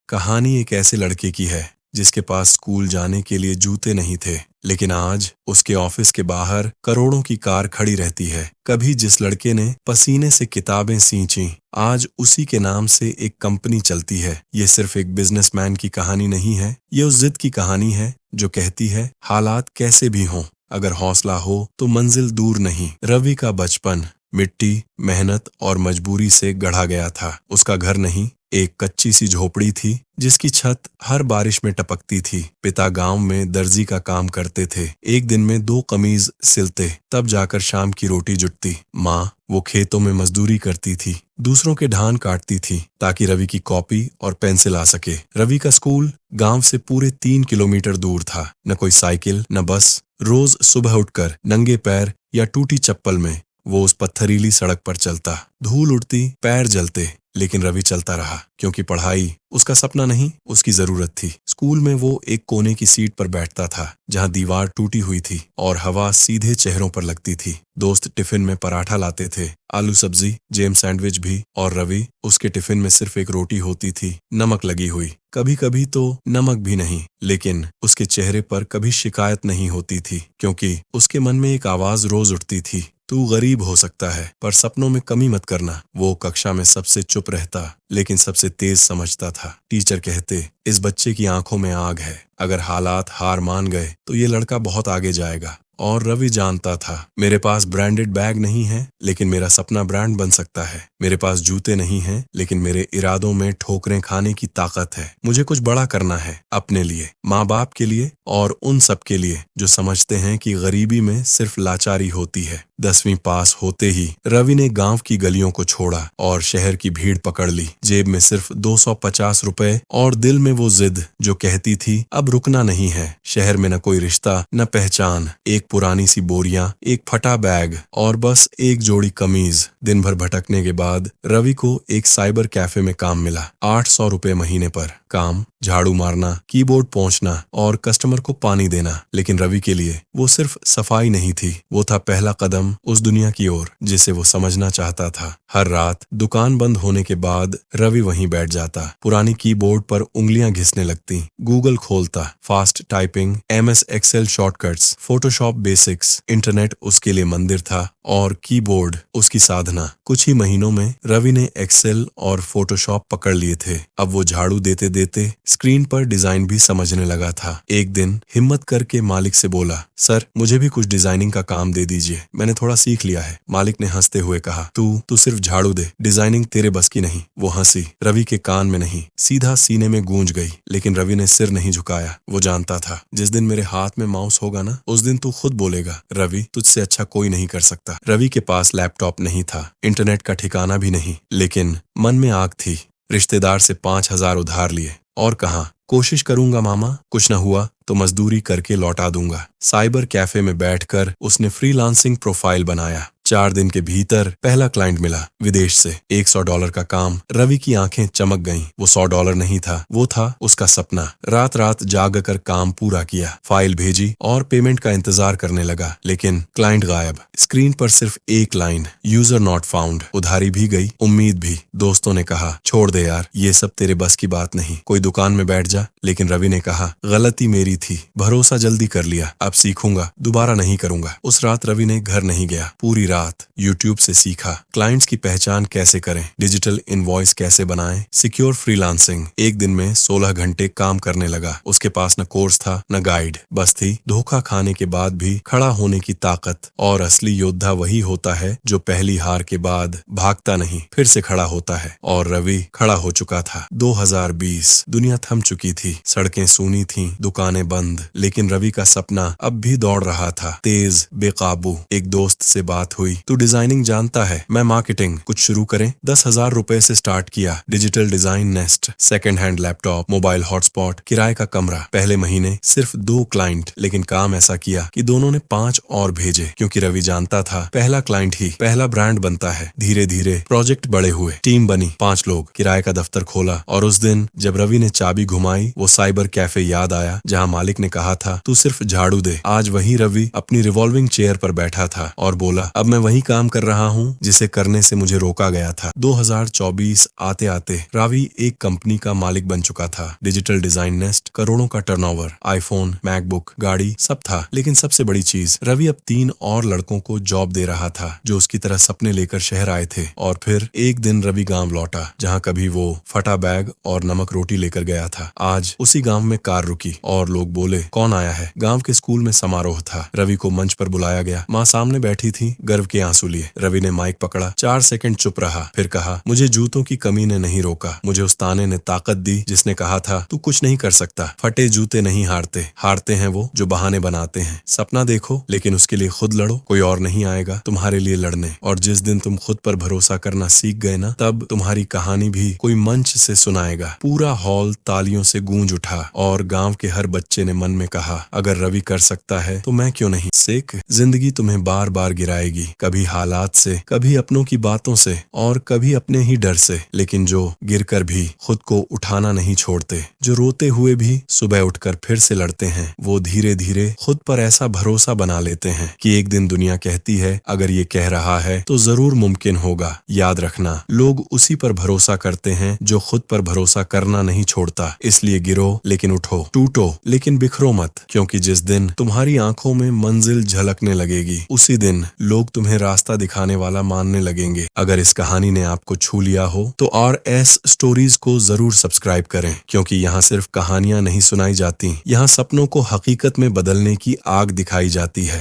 कहानी एक ऐसे लड़के की है जिसके पास स्कूल जाने के लिए जूते नहीं थे, लेकिन आज उसके ऑफिस के बाहर करोड़ों की कार खड़ी रहती है। कभी जिस लड़के ने पसीने से किताबें सींची, आज उसी के नाम से एक कंपनी चलती है। ये सिर्फ एक बिजनेसमैन की कहानी नहीं है, ये उस जिद की कहानी है जो कहती है हालात कैसे भी हों, अगर हौसला हो तो मंजिल दूर नहीं। रवि का बचपन मिट्टी, मेहनत और मजबूरी से गढ़ा गया था। उसका घर नहीं, एक कच्ची सी झोपड़ी थी जिसकी छत हर बारिश में टपकती थी। पिता गांव में दर्जी का काम करते थे। एक दिन में 2 कमीज सिलते, तब जाकर शाम की रोटी जुटती। माँ वो खेतों में मजदूरी करती थी, दूसरों के धान काटती थी ताकि रवि की कॉपी और पेंसिल आ सके। रवि का स्कूल गांव से पूरे 3 किलोमीटर दूर था। न कोई साइकिल न बस। रोज सुबह उठकर नंगे पैर या टूटी चप्पल में वो उस पत्थरीली सड़क पर चलता। धूल उड़ती, पैर जलते, लेकिन रवि चलता रहा, क्योंकि पढ़ाई उसका सपना नहीं, उसकी जरूरत थी। स्कूल में वो एक कोने की सीट पर बैठता था जहां दीवार टूटी हुई थी और हवा सीधे चेहरों पर लगती थी। दोस्त टिफिन में पराठा लाते थे, आलू सब्जी, जेम सैंडविच भी, और रवि उसके टिफिन में सिर्फ एक रोटी होती थी, नमक लगी हुई। कभी कभी तो नमक भी नहीं, लेकिन उसके चेहरे पर कभी शिकायत नहीं होती थी, क्योंकि उसके मन में एक आवाज रोज उठती थी, तू गरीब हो सकता है पर सपनों में कमी मत करना। वो कक्षा में सबसे चुप रहता, लेकिन सबसे तेज समझता था। टीचर कहते, इस बच्चे की आंखों में आग है, अगर हालात हार मान गए तो ये लड़का बहुत आगे जाएगा। और रवि जानता था, मेरे पास ब्रांडेड बैग नहीं है, लेकिन मेरा सपना ब्रांड बन सकता है। मेरे पास जूते नहीं हैं, लेकिन मेरे इरादों में ठोकरें खाने की ताकत है। मुझे कुछ बड़ा करना है, अपने लिए, माँ बाप के लिए और उन सब के लिए जो समझते हैं कि गरीबी में सिर्फ लाचारी होती है। 10वीं पास होते ही रवि ने गांव की गलियों को छोड़ा और शहर की भीड़ पकड़ ली। जेब में सिर्फ 250 रुपए और दिल में वो जिद जो कहती थी अब रुकना नहीं है। शहर में न कोई रिश्ता न पहचान, एक पुरानी सी बोरियां, एक फटा बैग और बस एक जोड़ी कमीज। दिन भर भटकने के बाद रवि को एक साइबर कैफे में काम मिला। 800 रुपए महीने पर। काम झाड़ू मारना, कीबोर्ड पहुंचना और कस्टमर को पानी देना। लेकिन रवि के लिए वो सिर्फ सफाई नहीं थी, वो था पहला कदम उस दुनिया की ओर जिसे वो समझना चाहता था। हर रात दुकान बंद होने के बाद रवि वहीं बैठ जाता। पुरानी कीबोर्ड पर उंगलियां घिसने लगती। गूगल खोलता, fast typing, MS Excel shortcuts, Photoshop basics. Internet उसके लिए मंदिर था और कीबोर्ड उसकी साधना। कुछ ही महीनों में रवि ने एक्सेल और फोटोशॉप पकड़ लिए थे। अब वो झाड़ू देते देते स्क्रीन पर डिजाइन भी समझने लगा था। एक दिन हिम्मत करके मालिक से बोला, सर मुझे भी कुछ डिजाइनिंग का काम दे दीजिए, मैंने थोड़ा सीख लिया है। मालिक ने हंसते हुए कहा, तू सिर्फ झाड़ू दे, डिजाइनिंग तेरे बस की नहीं। वो हंसी रवि के कान में नहीं, सीधा सीने में गूंज गई। लेकिन रवि ने सिर नहीं झुकाया। वो जानता था, जिस दिन मेरे हाथ में माउस होगा ना, उस दिन तू खुद बोलेगा, रवि तुझसे अच्छा कोई नहीं कर सकता। रवि के पास लैपटॉप नहीं था, इंटरनेट का ठिकाना भी नहीं, लेकिन मन में आग थी। रिश्तेदार से 5000 उधार लिए और कहा, कोशिश करूंगा मामा, कुछ न हुआ तो मजदूरी करके लौटा दूंगा। साइबर कैफे में बैठकर उसने फ्रीलांसिंग प्रोफाइल बनाया। 4 दिन के भीतर पहला क्लाइंट मिला, विदेश से। $100 का काम। रवि की आंखें चमक गईं। वो $100 नहीं था, वो था उसका सपना। रात रात जाग कर काम पूरा किया, फाइल भेजी और पेमेंट का इंतजार करने लगा। लेकिन क्लाइंट गायब। स्क्रीन पर सिर्फ एक लाइन, यूजर नॉट फाउंड। उधारी भी गई, उम्मीद भी। दोस्तों ने कहा, छोड़ दे यार, ये सब तेरे बस की बात नहीं, कोई दुकान में बैठ जा। लेकिन रवि ने कहा, गलती मेरी थी, भरोसा जल्दी कर लिया, अब सीखूंगा, दोबारा नहीं करूंगा। उस रात रवि ने घर नहीं गया। पूरी रात यूट्यूब से सीखा, क्लाइंट्स की पहचान कैसे करें, डिजिटल इनवॉइस कैसे बनाएं, सिक्योर फ्रीलांसिंग। एक दिन में 16 घंटे काम करने लगा। उसके पास न कोर्स था न गाइड, बस थी धोखा खाने के बाद भी खड़ा होने की ताकत। और असली योद्धा वही होता है जो पहली हार के बाद भागता नहीं, फिर से खड़ा होता है। और रवि खड़ा हो चुका था। 2020, दुनिया थम चुकी थी, सड़कें सूनी थीं, दुकानें बंद, लेकिन रवि का सपना अब भी दौड़ रहा था, तेज, बेकाबू। एक दोस्त से बात हुई, तू डिजाइनिंग जानता है, मैं मार्केटिंग, कुछ शुरू करें। 10,000 रुपए से स्टार्ट किया। Digital design nest, second hand laptop, mobile hotspot, किराए का कमरा। पहले महीने सिर्फ 2 क्लाइंट, लेकिन काम ऐसा किया कि दोनों ने 5 और भेजे, क्योंकि रवि जानता था पहला क्लाइंट ही पहला ब्रांड बनता है। धीरे धीरे प्रोजेक्ट बड़े हुए, टीम बनी, 5 लोग, किराए का दफ्तर खोला। और उस दिन जब रवि ने चाबी घुमाई, वो साइबर कैफे याद आया जहाँ मालिक ने कहा था, तू सिर्फ झाड़ू दे। आज वही रवि अपनी रिवॉल्विंग चेयर पर बैठा था और बोला, अब मैं वही काम कर रहा हूँ जिसे करने से मुझे रोका गया था। 2024 आते आते रावी एक कंपनी का मालिक बन चुका था। डिजिटल डिजाइन नेस्ट, करोड़ों का टर्नओवर, आईफोन, मैकबुक, गाड़ी, सब था। लेकिन सबसे बड़ी चीज, रवि अब 3 और लड़कों को जॉब दे रहा था जो उसकी तरह सपने लेकर शहर आए थे। और फिर एक दिन रवि गांव लौटा जहां कभी वो फटा बैग और नमक रोटी लेकर गया था। आज उसी गांव में कार रुकी और लोग बोले, कौन आया है? गांव के स्कूल में समारोह था। रवि को मंच पर बुलाया गया। माँ सामने बैठी थी, गर्व के आंसू लिए। रवि ने माइक पकड़ा, 4 सेकंड चुप रहा, फिर कहा, मुझे जूतों की कमी ने नहीं रोका, मुझे उस ताने ने ताकत दी जिसने कहा था तू कुछ नहीं कर सकता। फटे जूते नहीं हारते, हारते हैं वो जो बहाने बनाते हैं। सपना देखो लेकिन उसके लिए खुद लड़ो, कोई और नहीं आएगा तुम्हारे लिए लड़ने। और जिस दिन तुम खुद पर भरोसा करना सीख गए ना, तब तुम्हारी कहानी भी कोई मंच से सुनाएगा। पूरा हॉल तालियों से गूंज उठा और गांव के हर बच्चे ने मन में कहा, अगर रवि कर सकता है तो मैं क्यों नहीं। सिख, जिंदगी तुम्हें बार बार गिराएगी, कभी हालात से, कभी अपनों की बातों से और कभी अपने ही डर से। लेकिन जो गिरकर भी खुद को उठाना नहीं छोड़ते, जो रोते हुए भी सुबह उठकर फिर से लड़ते हैं, वो धीरे धीरे खुद पर ऐसा भरोसा बना लेते हैं कि एक दिन दुनिया कहती है, अगर ये कह रहा है तो जरूर मुमकिन होगा। याद रखना, लोग उसी पर भरोसा करते हैं जो खुद पर भरोसा करना नहीं छोड़ता। इसलिए गिरो लेकिन उठो, टूटो लेकिन बिखरो मत, क्योंकि जिस दिन तुम्हारी आंखों में मंजिल झलकने लगेगी, उसी दिन लोग तुम्हें रास्ता दिखाने वाला मानने लगेंगे। अगर इस कहानी ने आपको छू लिया हो तो RS स्टोरीज को जरूर सब्सक्राइब करें, क्योंकि यहाँ सिर्फ कहानियां नहीं सुनाई जाती, यहाँ सपनों को हकीकत में बदलने की आग दिखाई जाती है।